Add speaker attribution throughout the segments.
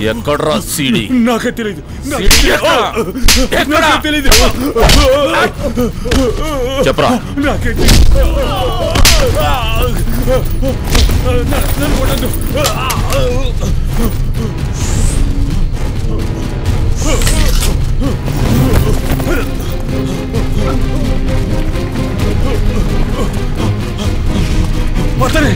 Speaker 1: ఎక్కడ్రా సీడీ?
Speaker 2: నాకే తెలీదు.
Speaker 1: చెప్పరా.
Speaker 2: నాకే అతనే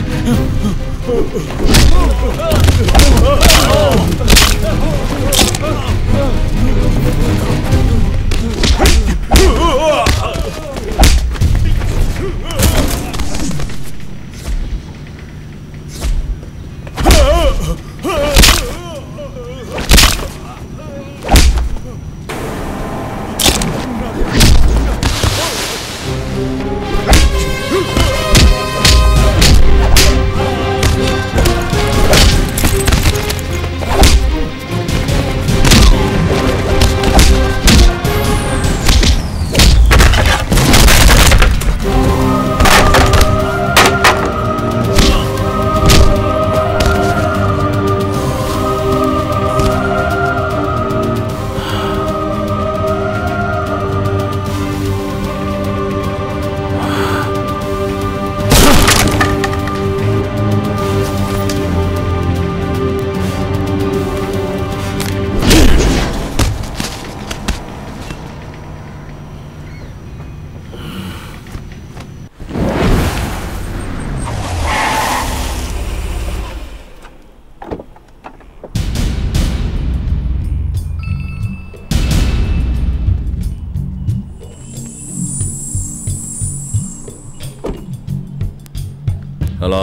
Speaker 1: హలో,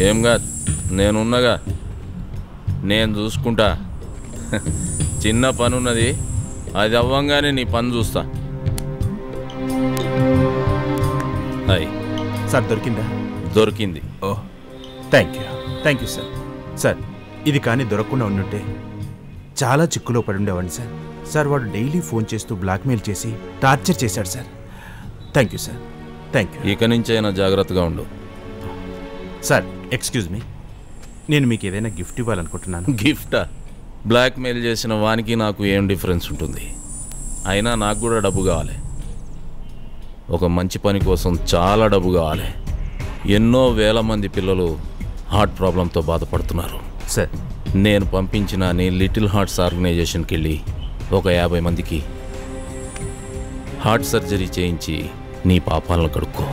Speaker 1: ఏం కాదు, నేనున్నగా, నేను చూసుకుంటా. చిన్న పని ఉన్నది, అది అవ్వంగానే నీ పని చూస్తా. అయ్యి
Speaker 3: సార్ దొరికిందా?
Speaker 1: దొరికింది.
Speaker 3: ఓ థ్యాంక్ యూ సార్. సార్ ఇది కానీ దొరకకుండా ఉండుంటే చాలా చిక్కులో పడి ఉండేవాడిని సార్. సార్ వాడు డైలీ ఫోన్ చేస్తూ బ్లాక్మెయిల్ చేసి టార్చర్ చేశాడు sir. Thank you sir, thank you.
Speaker 1: ఇక నుంచైనా జాగ్రత్తగా ఉండు.
Speaker 3: సార్ ఎక్స్క్యూజ్ మీ, నేను మీకు ఏదైనా గిఫ్ట్ ఇవ్వాలనుకుంటున్నాను.
Speaker 1: గిఫ్టా? బ్లాక్మెయిల్ చేసిన వానికి నాకు ఏం డిఫరెన్స్ ఉంటుంది? అయినా నాకు కూడా డబ్బు కావాలి. ఒక మంచి పని కోసం చాలా డబ్బు కావాలి. ఎన్నో వేల మంది పిల్లలు హార్ట్ ప్రాబ్లంతో బాధపడుతున్నారు
Speaker 3: సార్.
Speaker 1: నేను పంపించిన నీ లిటిల్ హార్ట్స్ ఆర్గనైజేషన్కి వెళ్ళి ఒక 50 మందికి హార్ట్ సర్జరీ చేయించి నీ పాపాలను కడుక్కో.